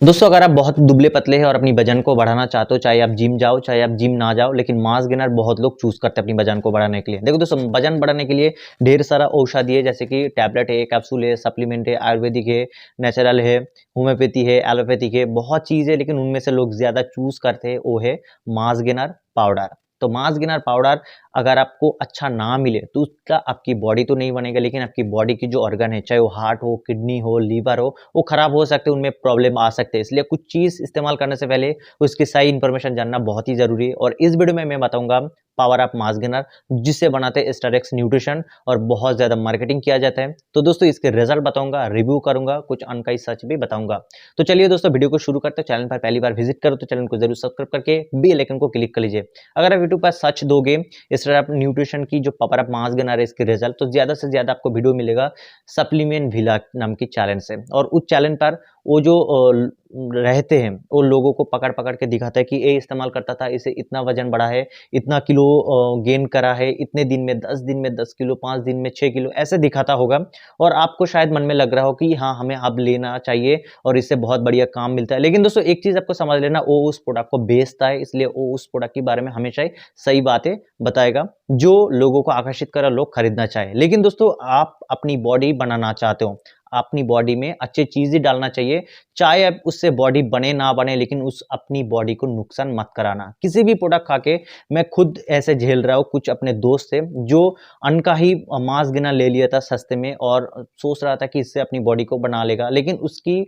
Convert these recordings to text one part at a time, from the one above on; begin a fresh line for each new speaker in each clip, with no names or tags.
दोस्तों अगर आप बहुत दुबले पतले हैं और अपनी वजन को बढ़ाना चाहते हो, चाहे आप जिम जाओ चाहे आप जिम ना जाओ, लेकिन मास गेनर बहुत लोग चूज करते हैं अपनी वजन को बढ़ाने के लिए। देखो दोस्तों, वजन बढ़ाने के लिए ढेर सारा औषधि है, जैसे कि टैबलेट है, कैप्सूल है, सप्लीमेंट है, आयुर्वेदिक है, नेचुरल है, होम्योपैथी है, एलोपैथिक है, बहुत चीज है। लेकिन उनमें से लोग ज्यादा चूज करते हैं वो है मास गेनर पाउडर। तो मास गेनर पाउडर अगर आपको अच्छा ना मिले तो उसका आपकी बॉडी तो नहीं बनेगा, लेकिन आपकी बॉडी की जो ऑर्गन है, चाहे वो हार्ट हो, किडनी हो, लीवर हो, वो खराब हो सकते हैं, उनमें प्रॉब्लम आ सकते हैं। इसलिए कुछ चीज इस्तेमाल करने से पहले उसकी सही इंफॉर्मेशन जानना बहुत ही जरूरी है। और इस वीडियो में मैं बताऊंगा पावर ऑफ मास गेनर, जिससे बनाते हैं स्टारेक्स न्यूट्रिशन, और बहुत ज्यादा मार्केटिंग किया जाता है। तो दोस्तों इसके रिजल्ट बताऊंगा, रिव्यू करूंगा, कुछ अनकही सच भी बताऊंगा। तो चलिए दोस्तों वीडियो को शुरू करते हैं। चैनल पर पहली बार विजिट करो तो चैनल को जरूर सब्सक्राइब करके बेल आइकन को क्लिक कर लीजिए। अगर आप यूट्यूब पर सर्च दोगे स्टार न्यूट्रिशन की जो पावर ऑफ मास गेनर है इसके रिजल्ट, तो ज्यादा से ज्यादा आपको वीडियो मिलेगा सप्लीमेंट विला नाम की चैलेंज से। और उस चैलेंज पर वो जो रहते हैं वो लोगों को पकड़ पकड़ के दिखाता है कि ये इस्तेमाल करता था, इसे इतना वजन बढ़ा है, इतना किलो गेन करा है, इतने दिन में 10 दिन में 10 किलो, 5 दिन में 6 किलो, ऐसे दिखाता होगा। और आपको शायद मन में लग रहा हो कि हाँ हमें अब लेना चाहिए और इससे बहुत बढ़िया काम मिलता है। लेकिन दोस्तों एक चीज आपको समझ लेना, वो उस प्रोडक्ट को बेचता है, इसलिए वो उस प्रोडक्ट के बारे में हमेशा ही सही बातें बताएगा जो लोगों को आकर्षित कर लोग खरीदना चाहे। लेकिन दोस्तों आप अपनी बॉडी बनाना चाहते हो, अपनी बॉडी में अच्छी चीजें डालना चाहिए, चाहे अब उससे बॉडी बने ना बने, लेकिन उस अपनी बॉडी को नुकसान मत कराना। किसी भी प्रोडक्ट खा के मैं खुद ऐसे झेल रहा हूँ, कुछ अपने दोस्त थे जो अनका ही मास गिना ले लिया था सस्ते में और सोच रहा था कि इससे अपनी बॉडी को बना लेगा, लेकिन उसकी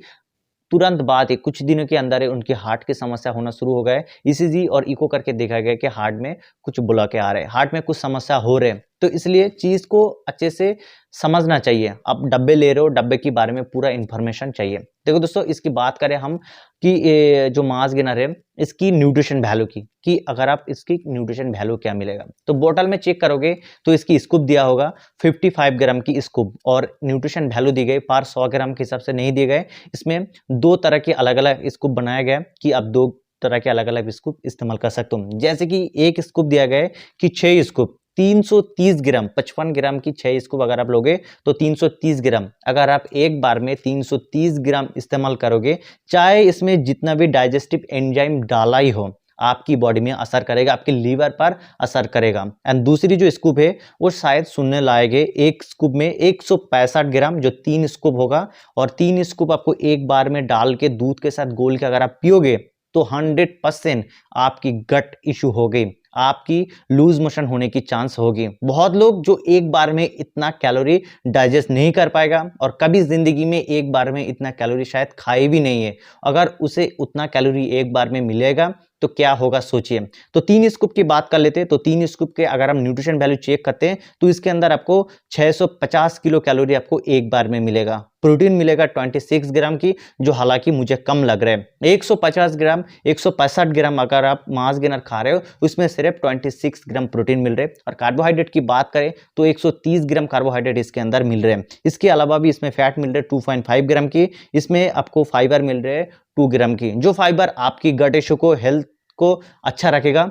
तुरंत बाद ही कुछ दिनों के अंदर ही उनके हार्ट की समस्या होना शुरू हो गए। ईसीजी और इको करके देखा गया कि हार्ट में कुछ ब्लॉक आ रहे हैं, हार्ट में कुछ समस्या हो रहे हैं। तो इसलिए चीज को अच्छे से समझना चाहिए। आप डब्बे ले रहे हो, डब्बे के बारे में पूरा इंफॉर्मेशन चाहिए। देखो दोस्तों इसकी बात करें हम कि ये जो मास गेनर है इसकी न्यूट्रिशन वैल्यू की, कि अगर आप इसकी न्यूट्रिशन वैल्यू क्या मिलेगा, तो बोतल में चेक करोगे तो इसकी स्कूप दिया होगा 55 ग्राम की स्कूप, और न्यूट्रिशन वैल्यू दी गई पर 100 ग्राम के हिसाब से नहीं दिए गए। इसमें दो तरह के अलग अलग स्कूप बनाया गया कि आप दो तरह के अलग अलग स्कूप इस्तेमाल कर सकते हो। जैसे कि एक स्कूप दिया गया है कि 6 स्कूप 330 ग्राम, 55 ग्राम की 6 स्कूप अगर आप लोगे तो 330 ग्राम। अगर आप एक बार में 330 ग्राम इस्तेमाल करोगे, चाहे इसमें जितना भी डाइजेस्टिव एंजाइम डाला ही हो, आपकी बॉडी में असर करेगा, आपके लीवर पर असर करेगा। एंड दूसरी जो स्कूप है वो शायद सुनने लायक है, एक स्कूप में 165 ग्राम, जो 3 स्कूप होगा, और 3 स्कूप आपको एक बार में डाल के दूध के साथ घोल के अगर आप पियोगे तो 100% आपकी गट इशू हो गई, आपकी लूज मोशन होने की चांस होगी। बहुत लोग जो एक बार में इतना कैलोरी डाइजेस्ट नहीं कर पाएगा और कभी जिंदगी में एक बार में इतना कैलोरी शायद खाए भी नहीं है, अगर उसे उतना कैलोरी एक बार में मिलेगा तो क्या होगा सोचिए। तो 3 स्कूप की बात कर लेते हैं। तो 3 स्कूप के अगर हम न्यूट्रिशन वैल्यू चेक करते हैं तो इसके अंदर आपको 650 किलो कैलोरी आपको एक बार में मिलेगा। प्रोटीन मिलेगा 26 ग्राम की, जो हालांकि मुझे कम लग रहा है। 150 ग्राम 165 ग्राम अगर आप मास गेनर खा रहे हो उसमें सिर्फ 26 ग्राम प्रोटीन मिल रहे हैं। और कार्बोहाइड्रेट की बात करें तो 130 ग्राम कार्बोहाइड्रेट इसके अंदर मिल रहे हैं। इसके अलावा भी इसमें फैट मिल रहे हैं 2.5 ग्राम की, इसमें आपको फाइबर मिल रहे हैं 2 ग्राम की, जो फाइबर आपकी गट इशू को, हेल्थ को अच्छा रखेगा।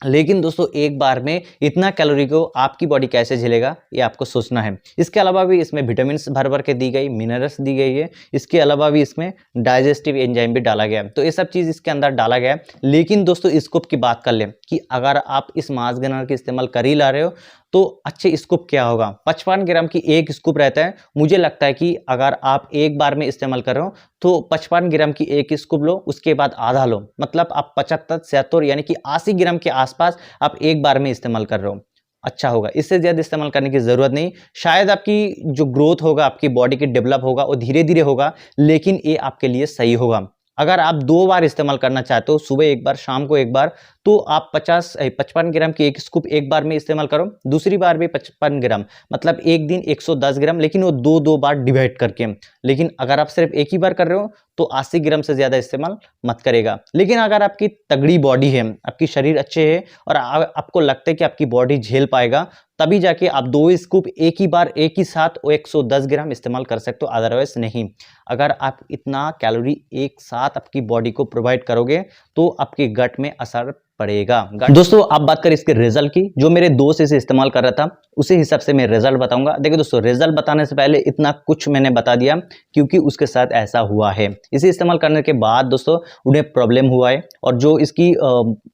लेकिन दोस्तों एक बार में इतना कैलोरी को आपकी बॉडी कैसे झेलेगा, ये आपको सोचना है। इसके अलावा भी इसमें विटामिन भर भर के दी गई, मिनरल्स दी गई है। इसके अलावा भी इसमें डाइजेस्टिव एंजाइम भी डाला गया है। तो ये सब चीज इसके अंदर डाला गया है। लेकिन दोस्तों स्कोप की बात कर ले कि अगर आप इस मास गेनर के इस्तेमाल कर ही ला रहे हो तो अच्छे स्कूप क्या होगा। 55 ग्राम की एक स्कूप रहता है। मुझे लगता है कि अगर आप एक बार में इस्तेमाल कर रहे हो तो 55 ग्राम की एक स्कूप लो, उसके बाद आधा लो, मतलब आप 75 76 यानी कि 80 ग्राम के आसपास आप एक बार में इस्तेमाल कर रहे हो, अच्छा होगा। इससे ज्यादा इस्तेमाल करने की जरूरत नहीं। शायद आपकी जो ग्रोथ होगा, आपकी बॉडी की डेवलप होगा, वो धीरे धीरे होगा, लेकिन ये आपके लिए सही होगा। अगर आप 2 बार इस्तेमाल करना चाहते हो, सुबह एक बार शाम को एक बार, तो आप 55 ग्राम की एक स्कूप एक बार में इस्तेमाल करो, दूसरी बार भी 55 ग्राम, मतलब एक दिन 110 ग्राम, लेकिन वो दो दो बार डिवाइड करके। लेकिन अगर आप सिर्फ एक ही बार कर रहे हो तो 80 ग्राम से ज्यादा इस्तेमाल मत करेगा। लेकिन अगर आपकी तगड़ी बॉडी है, आपकी शरीर अच्छे है और आपको लगता है कि आपकी बॉडी झेल पाएगा, तभी जाके आप 2 स्कूप एक ही बार एक ही साथ 110 ग्राम इस्तेमाल कर सकते हो, अदरवाइज नहीं। अगर आप इतना कैलोरी एक साथ आपकी बॉडी को प्रोवाइड करोगे तो आपके गट में असर पड़ेगा। दोस्तों आप बात करें इसके रिजल्ट की, जो मेरे दोस्त इसे इस्तेमाल कर रहा था उसी हिसाब से मैं रिजल्ट बताऊंगा। देखिए दोस्तों, रिजल्ट बताने से पहले इतना कुछ मैंने बता दिया क्योंकि उसके साथ ऐसा हुआ है। इसे इस्तेमाल करने के बाद दोस्तों उन्हें प्रॉब्लम हुआ है, और जो इसकी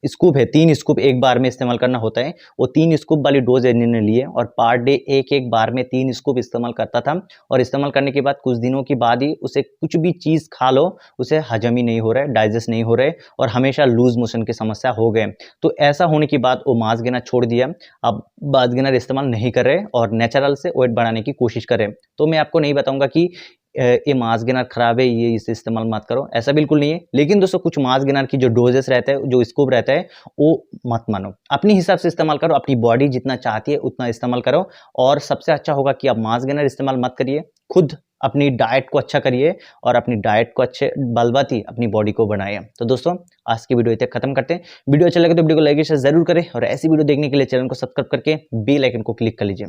स्कूप है, 3 स्कूप एक बार में इस्तेमाल करना होता है, वो 3 स्कूप वाली डोज इन्होंने लिए और पर डे एक बार में 3 स्कूप इस्तेमाल करता था। और इस्तेमाल करने के बाद कुछ दिनों के बाद ही उसे कुछ भी चीज़ खा लो उसे हजम ही नहीं हो रहा है, डाइजेस्ट नहीं हो रहा है, और हमेशा लूज मोशन की समस्या हो गए। तो ऐसा होने के बाद वो मांस गिनर छोड़ दिया, अब मांस गिनर इस्तेमाल नहीं कर रहे और नेचुरल से वेट बढ़ाने की कोशिश करें। तो मैं आपको नहीं बताऊंगा कि ये मांस गिनर खराब है, ये इसे इस्तेमाल मत करो, ऐसा बिल्कुल नहीं है। लेकिन दोस्तों कुछ मांस गिनर की जो डोजेस रहता है, जो स्कोप रहता है, वो मत मानो, अपने हिसाब से इस्तेमाल करो, अपनी बॉडी जितना चाहती है उतना इस्तेमाल करो। और सबसे अच्छा होगा कि आप मांस गिनर इस्तेमाल मत करिए, खुद अपनी डाइट को अच्छा करिए और अपनी डाइट को अच्छे बलवती अपनी बॉडी को बनाइए। तो दोस्तों आज की वीडियो इतने खत्म करते हैं। वीडियो अच्छा लगे तो वीडियो को लाइक शेयर जरूर करें, और ऐसी वीडियो देखने के लिए चैनल को सब्सक्राइब करके बेल आइकन को क्लिक कर लीजिए।